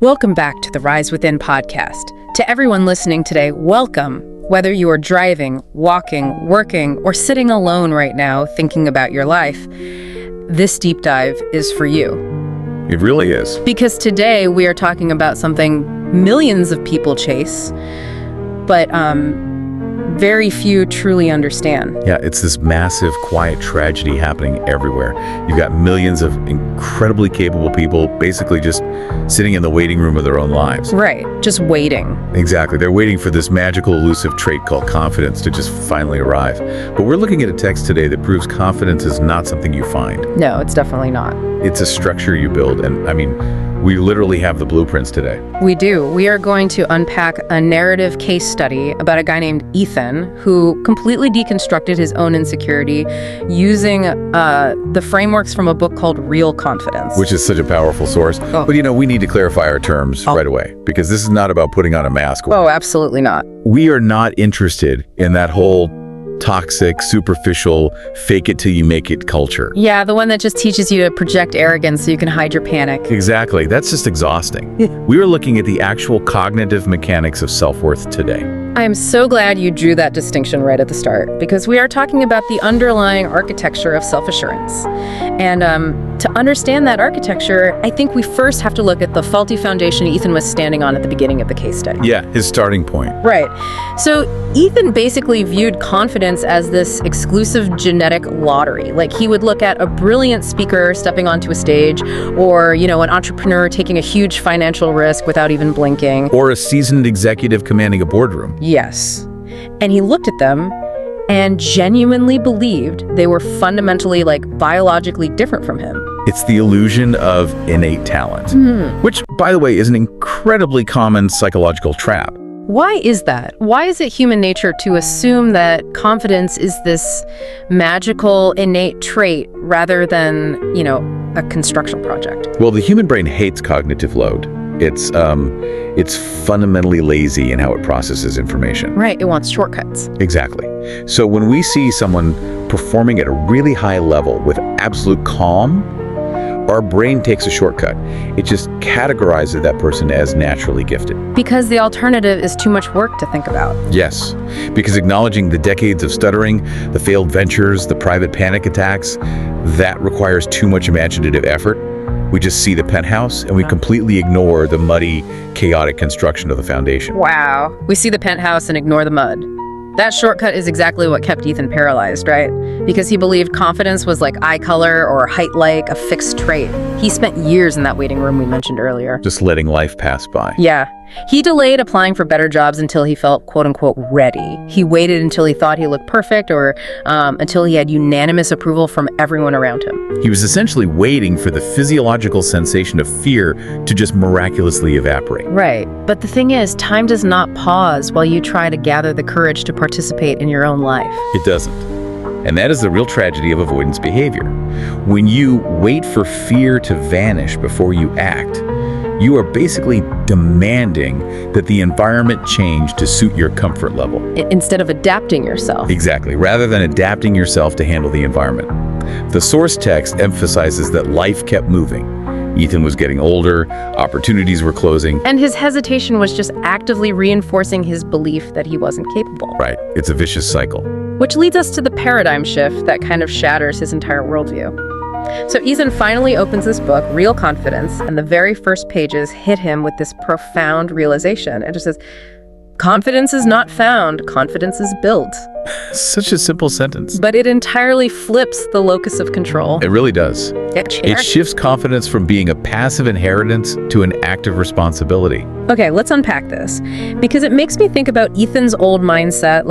Welcome back to the Rise Within podcast. To everyone listening today, welcome. Whether you are driving, walking, working, or sitting alone right now thinking about your life, this deep dive is for you. It really is. Because today we are talking about something millions of people chase, but very few truly understand. Yeah, it's this massive, quiet tragedy happening everywhere. You've got millions of incredibly capable people basically just sitting in the waiting room of their own lives. Right, just waiting. Exactly. They're waiting for this magical, elusive trait called confidence to just finally arrive. But we're looking at a text today that proves confidence is not something you find. No, it's definitely not. It's a structure you build. And I mean, we literally have the blueprints today. We do. We are going to unpack a narrative case study about a guy named Ethan who completely deconstructed his own insecurity using the frameworks from a book called Real Confidence. Which is such a powerful source. Oh. But we need to clarify our terms right away, because this is not about putting on a mask. Oh, absolutely not. We are not interested in that whole toxic, superficial, fake it till you make it culture. Yeah, the one that just teaches you to project arrogance so you can hide your panic. Exactly. That's just exhausting. We are looking at the actual cognitive mechanics of self-worth today. I am so glad you drew that distinction right at the start, because we are talking about the underlying architecture of self-assurance. And to understand that architecture, I think we first have to look at the faulty foundation Ethan was standing on at the beginning of the case study. Yeah, his starting point. Right. So Ethan basically viewed confidence as this exclusive genetic lottery. Like, he would look at a brilliant speaker stepping onto a stage, or, an entrepreneur taking a huge financial risk without even blinking. Or a seasoned executive commanding a boardroom. Yes. And he looked at them and genuinely believed they were fundamentally, biologically different from him. It's the illusion of innate talent, which, by the way, is an incredibly common psychological trap. Why is that? Why is it human nature to assume that confidence is this magical, innate trait rather than, a construction project? Well, the human brain hates cognitive load. It's fundamentally lazy in how it processes information. Right, it wants shortcuts. Exactly. So when we see someone performing at a really high level with absolute calm, our brain takes a shortcut. It just categorizes that person as naturally gifted. Because the alternative is too much work to think about. Yes, because acknowledging the decades of stuttering, the failed ventures, the private panic attacks, that requires too much imaginative effort. We just see the penthouse and we completely ignore the muddy, chaotic construction of the foundation. Wow. We see the penthouse and ignore the mud. That shortcut is exactly what kept Ethan paralyzed, right? Because he believed confidence was like eye color or height-like, a fixed trait. He spent years in that waiting room we mentioned earlier. Just letting life pass by. Yeah. He delayed applying for better jobs until he felt, quote-unquote, ready. He waited until he thought he looked perfect, or until he had unanimous approval from everyone around him. He was essentially waiting for the physiological sensation of fear to just miraculously evaporate. Right. But the thing is, time does not pause while you try to gather the courage to participate in your own life. It doesn't. And that is the real tragedy of avoidance behavior. When you wait for fear to vanish before you act, you are basically demanding that the environment change to suit your comfort level. Instead of adapting yourself. Exactly, rather than adapting yourself to handle the environment. The source text emphasizes that life kept moving. Ethan was getting older, opportunities were closing. And his hesitation was just actively reinforcing his belief that he wasn't capable. Right, it's a vicious cycle. Which leads us to the paradigm shift that kind of shatters his entire worldview. So Ethan finally opens this book, Real Confidence, and the very first pages hit him with this profound realization. It just says, confidence is not found, confidence is built. Such a simple sentence. But it entirely flips the locus of control. It really does. It shifts confidence from being a passive inheritance to an active responsibility. Okay, let's unpack this. Because it makes me think about Ethan's old mindset,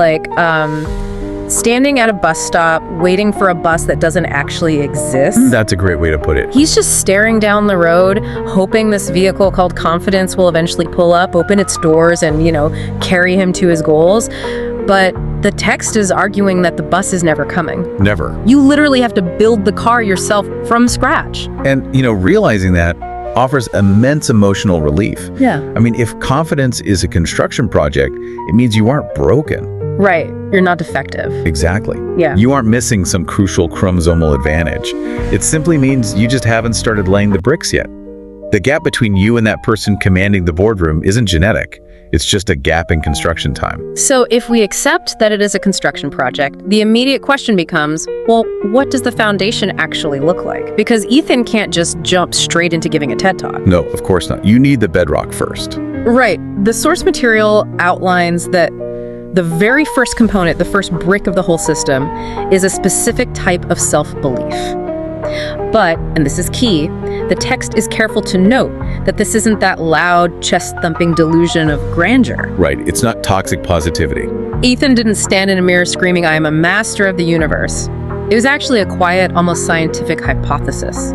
standing at a bus stop, waiting for a bus that doesn't actually exist. That's a great way to put it. He's just staring down the road, hoping this vehicle called confidence will eventually pull up, open its doors, and, carry him to his goals. But the text is arguing that the bus is never coming. Never. You literally have to build the car yourself from scratch. And, realizing that offers immense emotional relief. Yeah. I mean, if confidence is a construction project, it means you aren't broken. Right. You're not defective. Exactly. Yeah. You aren't missing some crucial chromosomal advantage. It simply means you just haven't started laying the bricks yet. The gap between you and that person commanding the boardroom isn't genetic. It's just a gap in construction time. So if we accept that it is a construction project, the immediate question becomes, well, what does the foundation actually look like? Because Ethan can't just jump straight into giving a TED Talk. No, of course not. You need the bedrock first. Right. The source material outlines that the very first component, the first brick of the whole system, is a specific type of self-belief. But, and this is key, the text is careful to note that this isn't that loud, chest-thumping delusion of grandeur. Right, it's not toxic positivity. Ethan didn't stand in a mirror screaming, "I am a master of the universe." It was actually a quiet, almost scientific hypothesis.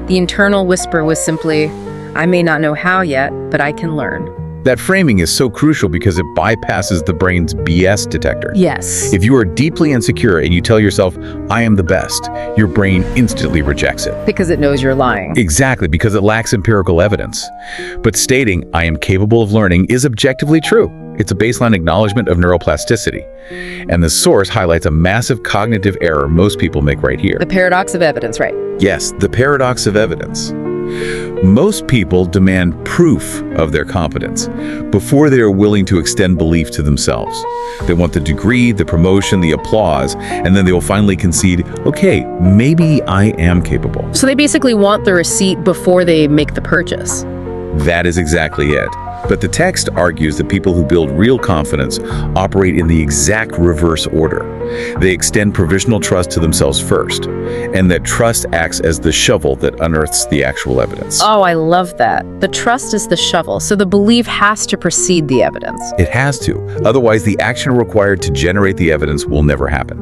The internal whisper was simply, "I may not know how yet, but I can learn." That framing is so crucial because it bypasses the brain's BS detector. Yes. If you are deeply insecure and you tell yourself, "I am the best," your brain instantly rejects it. Because it knows you're lying. Exactly, because it lacks empirical evidence. But stating, "I am capable of learning," is objectively true. It's a baseline acknowledgement of neuroplasticity. And the source highlights a massive cognitive error most people make right here. The paradox of evidence, right? Yes, the paradox of evidence. Most people demand proof of their competence before they are willing to extend belief to themselves. They want the degree, the promotion, the applause, and then they will finally concede, okay, maybe I am capable. So they basically want the receipt before they make the purchase. That is exactly it. But the text argues that people who build real confidence operate in the exact reverse order. They extend provisional trust to themselves first, and that trust acts as the shovel that unearths the actual evidence. Oh, I love that. The trust is the shovel, so the belief has to precede the evidence. It has to. Otherwise, the action required to generate the evidence will never happen.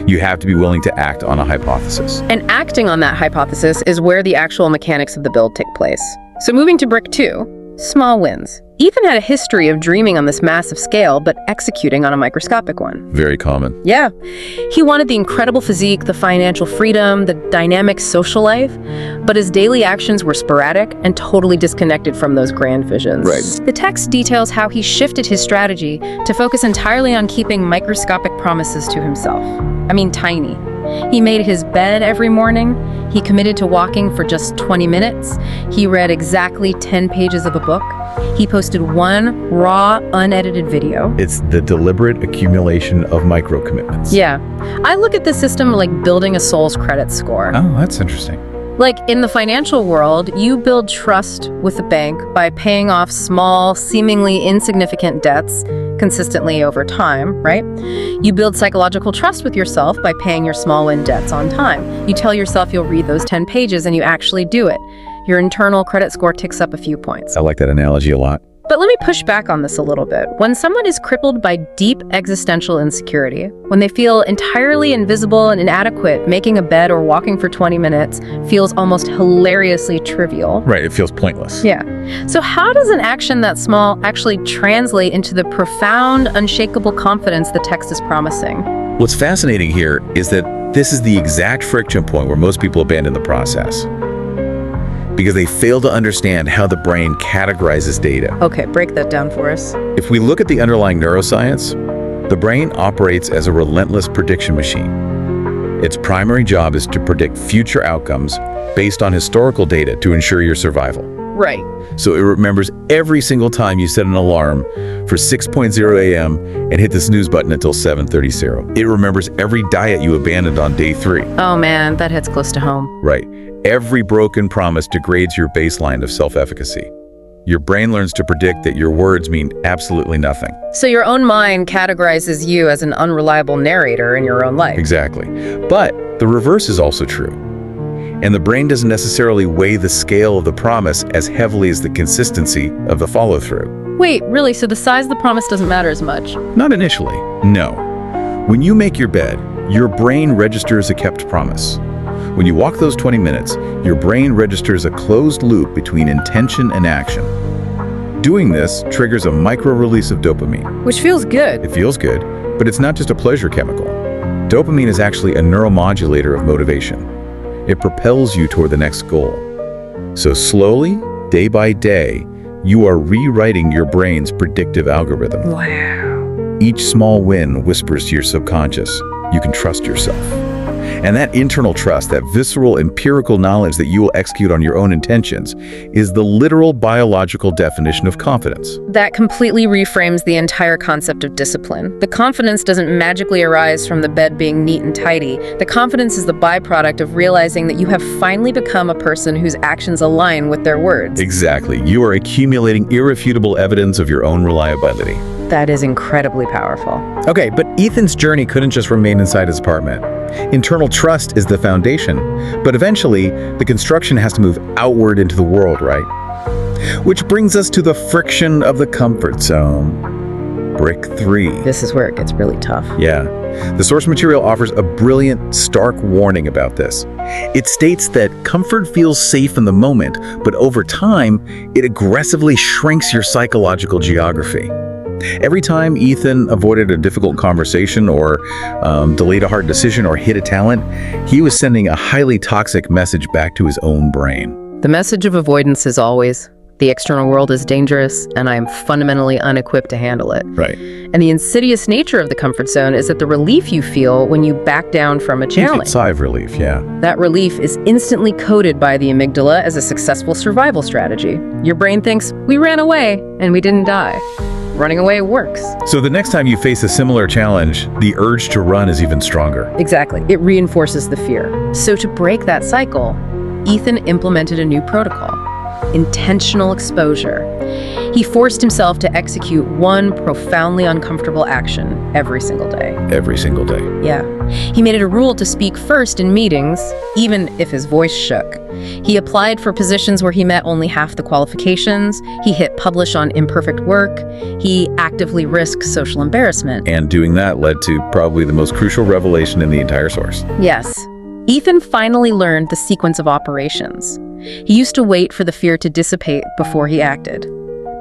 You have to be willing to act on a hypothesis. And acting on that hypothesis is where the actual mechanics of the build take place. So moving to brick 2, small wins. Ethan had a history of dreaming on this massive scale, but executing on a microscopic one. Very common. Yeah. He wanted the incredible physique, the financial freedom, the dynamic social life, but his daily actions were sporadic and totally disconnected from those grand visions. Right. The text details how he shifted his strategy to focus entirely on keeping microscopic promises to himself. I mean, tiny. He made his bed every morning. He committed to walking for just 20 minutes. He read exactly 10 pages of a book. He posted one raw, unedited video. It's the deliberate accumulation of micro-commitments. Yeah. I look at this system like building a soul's credit score. Oh, that's interesting. Like in the financial world, you build trust with the bank by paying off small, seemingly insignificant debts consistently over time, right? You build psychological trust with yourself by paying your small win debts on time. You tell yourself you'll read those 10 pages and you actually do it. Your internal credit score ticks up a few points. I like that analogy a lot. But let me push back on this a little bit. When someone is crippled by deep existential insecurity, when they feel entirely invisible and inadequate, making a bed or walking for 20 minutes feels almost hilariously trivial. Right, it feels pointless. Yeah. So how does an action that small actually translate into the profound, unshakable confidence the text is promising? What's fascinating here is that this is the exact friction point where most people abandon the process, because they fail to understand how the brain categorizes data. Okay, break that down for us. If we look at the underlying neuroscience, the brain operates as a relentless prediction machine. Its primary job is to predict future outcomes based on historical data to ensure your survival. Right. So it remembers every single time you set an alarm for 6:00 a.m. and hit the snooze button until 7:30. It remembers every diet you abandoned on day 3. Oh man, that hits close to home. Right. Every broken promise degrades your baseline of self-efficacy. Your brain learns to predict that your words mean absolutely nothing. So your own mind categorizes you as an unreliable narrator in your own life. Exactly. But the reverse is also true. And the brain doesn't necessarily weigh the scale of the promise as heavily as the consistency of the follow-through. Wait, really? So the size of the promise doesn't matter as much? Not initially, no. When you make your bed, your brain registers a kept promise. When you walk those 20 minutes, your brain registers a closed loop between intention and action. Doing this triggers a micro-release of dopamine. Which feels good. It feels good, but it's not just a pleasure chemical. Dopamine is actually a neuromodulator of motivation. It propels you toward the next goal. So slowly, day by day, you are rewriting your brain's predictive algorithm. Wow. Each small win whispers to your subconscious, you can trust yourself. And that internal trust, that visceral, empirical knowledge that you will execute on your own intentions, is the literal biological definition of confidence. That completely reframes the entire concept of discipline. The confidence doesn't magically arise from the bed being neat and tidy. The confidence is the byproduct of realizing that you have finally become a person whose actions align with their words. Exactly. You are accumulating irrefutable evidence of your own reliability. That is incredibly powerful. Okay, but Ethan's journey couldn't just remain inside his apartment. Internal trust is the foundation, but eventually, the construction has to move outward into the world, right? Which brings us to the friction of the comfort zone. Brick 3. This is where it gets really tough. Yeah. The source material offers a brilliant, stark warning about this. It states that comfort feels safe in the moment, but over time, it aggressively shrinks your psychological geography. Every time Ethan avoided a difficult conversation or delayed a hard decision or hit a talent, he was sending a highly toxic message back to his own brain. The message of avoidance is always, the external world is dangerous, and I am fundamentally unequipped to handle it. Right. And the insidious nature of the comfort zone is that the relief you feel when you back down from a You challenge. sigh of relief, yeah. That relief is instantly coded by the amygdala as a successful survival strategy. Your brain thinks, we ran away, and we didn't die. Running away works. So the next time you face a similar challenge, the urge to run is even stronger. Exactly. It reinforces the fear. So to break that cycle, Ethan implemented a new protocol: intentional exposure. He forced himself to execute one profoundly uncomfortable action every single day. Every single day. Yeah. He made it a rule to speak first in meetings, even if his voice shook. He applied for positions where he met only half the qualifications. He hit publish on imperfect work. He actively risked social embarrassment. And doing that led to probably the most crucial revelation in the entire source. Yes. Ethan finally learned the sequence of operations. He used to wait for the fear to dissipate before he acted.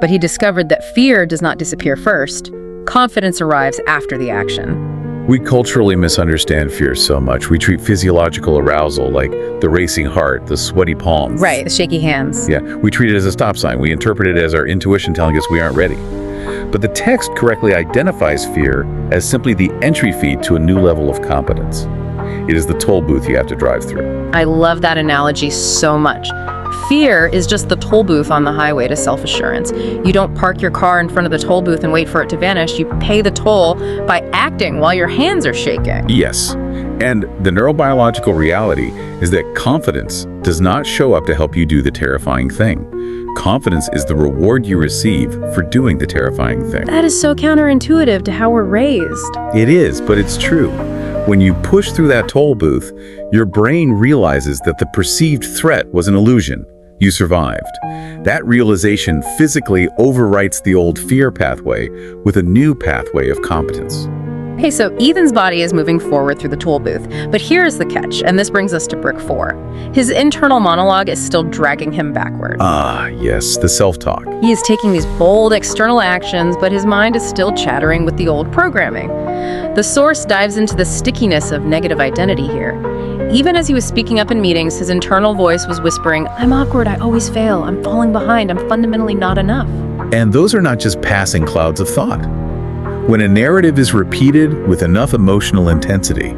But he discovered that fear does not disappear first. Confidence arrives after the action. We culturally misunderstand fear so much. We treat physiological arousal like the racing heart, the sweaty palms. Right, the shaky hands. Yeah, we treat it as a stop sign. We interpret it as our intuition telling us we aren't ready. But the text correctly identifies fear as simply the entry fee to a new level of competence. It is the toll booth you have to drive through. I love that analogy so much. Fear is just the toll booth on the highway to self-assurance. You don't park your car in front of the toll booth and wait for it to vanish. You pay the toll by acting while your hands are shaking. Yes. And the neurobiological reality is that confidence does not show up to help you do the terrifying thing. Confidence is the reward you receive for doing the terrifying thing. That is so counterintuitive to how we're raised. It is, but it's true. When you push through that toll booth, your brain realizes that the perceived threat was an illusion. You survived. That realization physically overwrites the old fear pathway with a new pathway of competence. Okay, so Ethan's body is moving forward through the toll booth, but here's the catch, and this brings us to brick 4. His internal monologue is still dragging him backward. Ah, yes, the self-talk. He is taking these bold external actions, but his mind is still chattering with the old programming. The source dives into the stickiness of negative identity here. Even as he was speaking up in meetings, his internal voice was whispering, I'm awkward, I always fail, I'm falling behind, I'm fundamentally not enough. And those are not just passing clouds of thought. When a narrative is repeated with enough emotional intensity,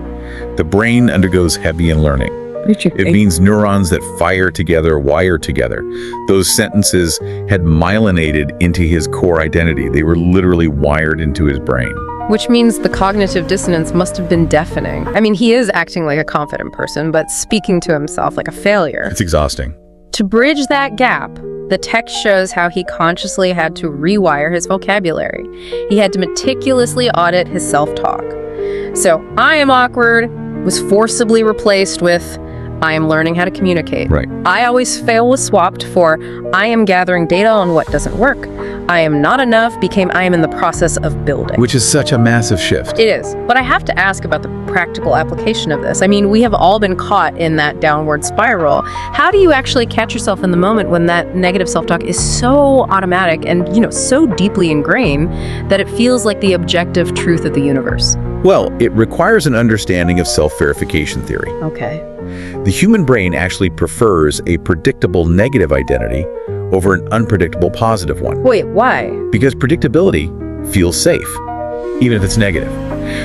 the brain undergoes Hebbian learning. It means neurons that fire together, wire together. Those sentences had myelinated into his core identity. They were literally wired into his brain. Which means the cognitive dissonance must have been deafening. I mean, he is acting like a confident person, but speaking to himself like a failure. It's exhausting. To bridge that gap, the text shows how he consciously had to rewire his vocabulary. He had to meticulously audit his self-talk. So, I am awkward was forcibly replaced with I am learning how to communicate. Right. I always fail was swapped for I am gathering data on what doesn't work. I am not enough became I am in the process of building. Which is such a massive shift. It is. But I have to ask about the practical application of this. I mean, we have all been caught in that downward spiral. How do you actually catch yourself in the moment when that negative self-talk is so automatic and, so deeply ingrained that it feels like the objective truth of the universe? Well, it requires an understanding of self-verification theory. Okay. The human brain actually prefers a predictable negative identity over an unpredictable positive one. Wait, why? Because predictability feels safe, even if it's negative.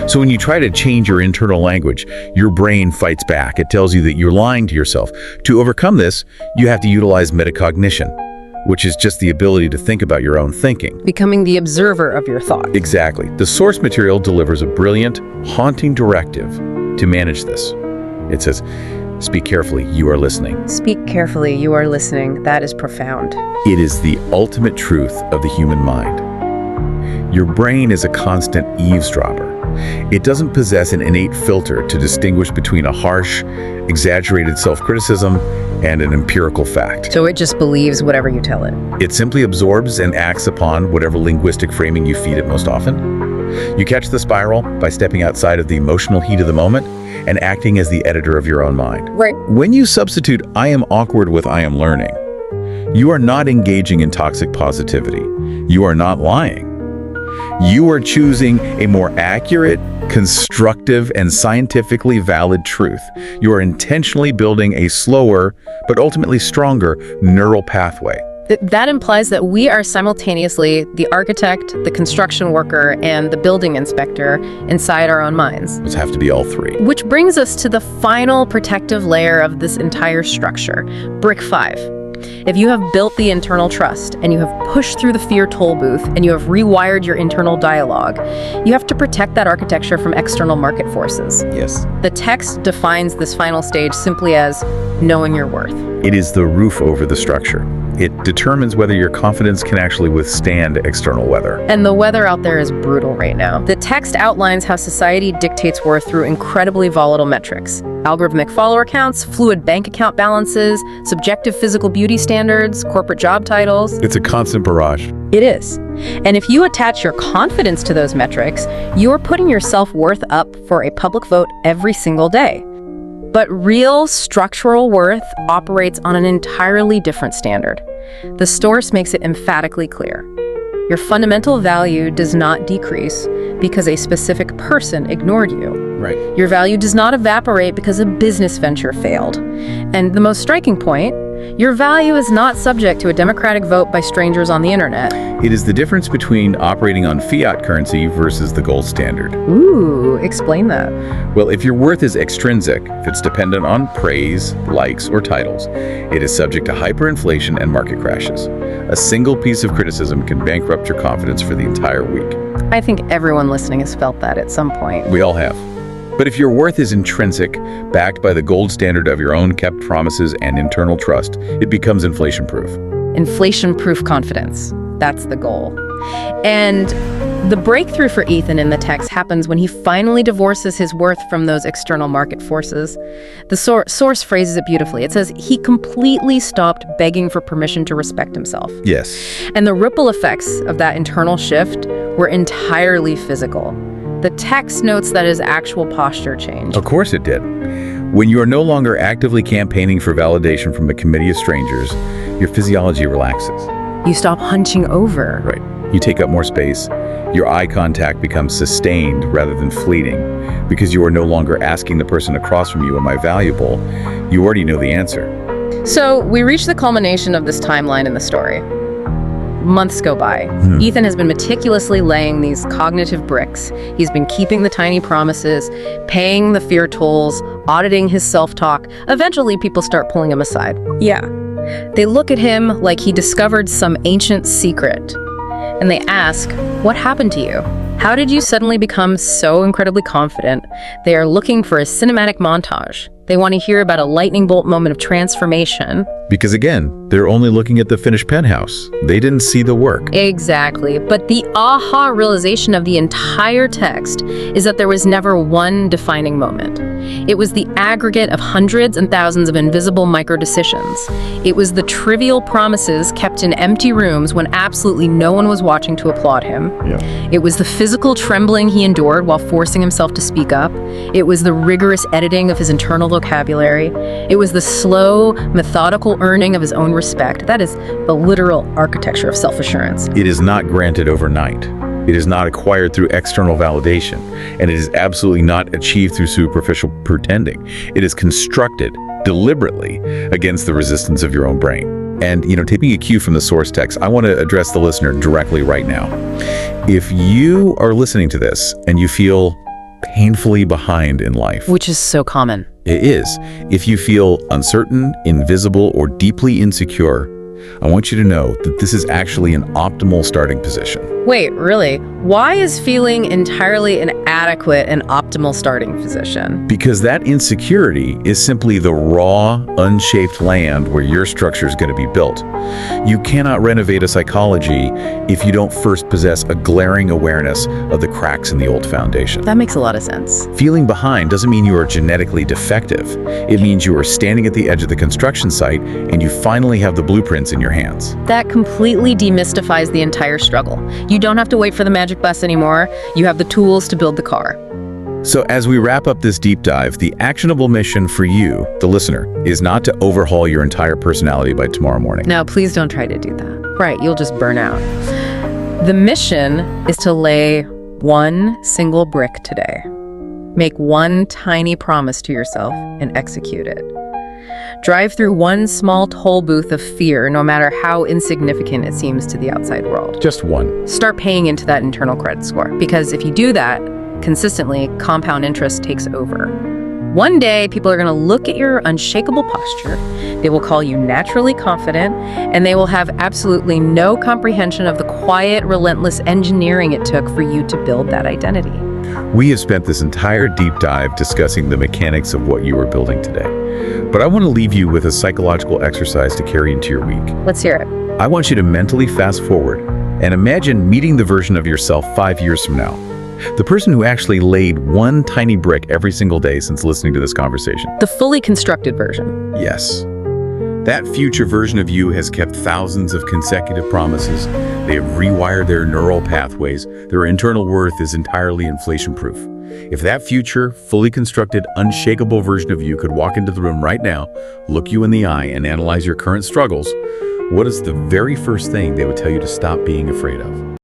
So when you try to change your internal language, your brain fights back. It tells you that you're lying to yourself. To overcome this, you have to utilize metacognition, which is just the ability to think about your own thinking. Becoming the observer of your thoughts. Exactly. The source material delivers a brilliant, haunting directive to manage this. It says, speak carefully, you are listening. Speak carefully, you are listening. That is profound. It is the ultimate truth of the human mind. Your brain is a constant eavesdropper. It doesn't possess an innate filter to distinguish between a harsh, exaggerated self-criticism and an empirical fact. So it just believes whatever you tell it. It simply absorbs and acts upon whatever linguistic framing you feed it most often. You catch the spiral by stepping outside of the emotional heat of the moment and acting as the editor of your own mind. Right. When you substitute "I am awkward" with "I am learning," you are not engaging in toxic positivity. You are not lying. You are choosing a more accurate, constructive, and scientifically valid truth. You are intentionally building a slower, but ultimately stronger neural pathway. That implies that we are simultaneously the architect, the construction worker, and the building inspector inside our own minds. It have to be all three. Which brings us to the final protective layer of this entire structure, brick 5. If you have built the internal trust and you have pushed through the fear toll booth and you have rewired your internal dialogue, you have to protect that architecture from external market forces. Yes. The text defines this final stage simply as knowing your worth. It is the roof over the structure. It determines whether your confidence can actually withstand external weather. And the weather out there is brutal right now. The text outlines how society dictates worth through incredibly volatile metrics. Algorithmic follower counts, fluid bank account balances, subjective physical beauty standards, corporate job titles. It's a constant barrage. It is. And if you attach your confidence to those metrics, you're putting your self-worth up for a public vote every single day. But real structural worth operates on an entirely different standard. The source makes it emphatically clear. Your fundamental value does not decrease because a specific person ignored you. Right. Your value does not evaporate because a business venture failed. And the most striking point, your value is not subject to a democratic vote by strangers on the internet. It is the difference between operating on fiat currency versus the gold standard. Ooh, explain that. Well, if your worth is extrinsic, if it's dependent on praise, likes, or titles, it is subject to hyperinflation and market crashes. A single piece of criticism can bankrupt your confidence for the entire week. I think everyone listening has felt that at some point. We all have. But if your worth is intrinsic, backed by the gold standard of your own kept promises and internal trust, it becomes inflation-proof. Inflation-proof confidence. That's the goal. And the breakthrough for Ethan in the text happens when he finally divorces his worth from those external market forces. The source phrases it beautifully. It says he completely stopped begging for permission to respect himself. Yes. And the ripple effects of that internal shift were entirely physical. The text notes that his actual posture changed. Of course it did. When you are no longer actively campaigning for validation from a committee of strangers, your physiology relaxes. You stop hunching over. Right. You take up more space. Your eye contact becomes sustained rather than fleeting because you are no longer asking the person across from you, am I valuable? You already know the answer. So we reach the culmination of this timeline in the story. Months go by. Ethan has been meticulously laying these cognitive bricks. He's been keeping the tiny promises, paying the fear tolls, auditing his self-talk. Eventually, people start pulling him aside. Yeah. They look at him like he discovered some ancient secret. And they ask, what happened to you? How did you suddenly become so incredibly confident? They are looking for a cinematic montage. They want to hear about a lightning bolt moment of transformation. Because again, they're only looking at the finished penthouse. They didn't see the work. Exactly. But the aha realization of the entire text is that there was never one defining moment. It was the aggregate of hundreds and thousands of invisible micro-decisions. It was the trivial promises kept in empty rooms when absolutely no one was watching to applaud him. Yeah. It was the physical trembling he endured while forcing himself to speak up. It was the rigorous editing of his internal vocabulary. It was the slow, methodical earning of his own respect. That is the literal architecture of self-assurance. It is not granted overnight. It is not acquired through external validation, and it is absolutely not achieved through superficial pretending. It is constructed deliberately against the resistance of your own brain. And, taking a cue from the source text, I want to address the listener directly right now. If you are listening to this and you feel painfully behind in life. Which is so common. It is. If you feel uncertain, invisible, or deeply insecure, I want you to know that this is actually an optimal starting position. Wait, really? Why is feeling entirely inadequate an optimal starting position? Because that insecurity is simply the raw, unshaped land where your structure is going to be built. You cannot renovate a psychology if you don't first possess a glaring awareness of the cracks in the old foundation. That makes a lot of sense. Feeling behind doesn't mean you are genetically defective. It means you are standing at the edge of the construction site and you finally have the blueprints in your hands. That completely demystifies the entire struggle. You don't have to wait for the magic bus anymore. You have the tools to build the car. So as we wrap up this deep dive, the actionable mission for you, the listener, is not to overhaul your entire personality by tomorrow morning. No, please don't try to do that. Right, you'll just burn out. The mission is to lay one single brick today. Make one tiny promise to yourself and execute it. Drive through one small toll booth of fear, no matter how insignificant it seems to the outside world. Just one. Start paying into that internal credit score, because if you do that consistently, compound interest takes over. One day, people are going to look at your unshakable posture, they will call you naturally confident, and they will have absolutely no comprehension of the quiet, relentless engineering it took for you to build that identity. We have spent this entire deep dive discussing the mechanics of what you are building today. But I want to leave you with a psychological exercise to carry into your week. Let's hear it. I want you to mentally fast forward and imagine meeting the version of yourself 5 years from now. The person who actually laid one tiny brick every single day since listening to this conversation. The fully constructed version. Yes. That future version of you has kept thousands of consecutive promises. They have rewired their neural pathways. Their internal worth is entirely inflation-proof. If that future, fully constructed, unshakable version of you could walk into the room right now, look you in the eye, and analyze your current struggles, what is the very first thing they would tell you to stop being afraid of?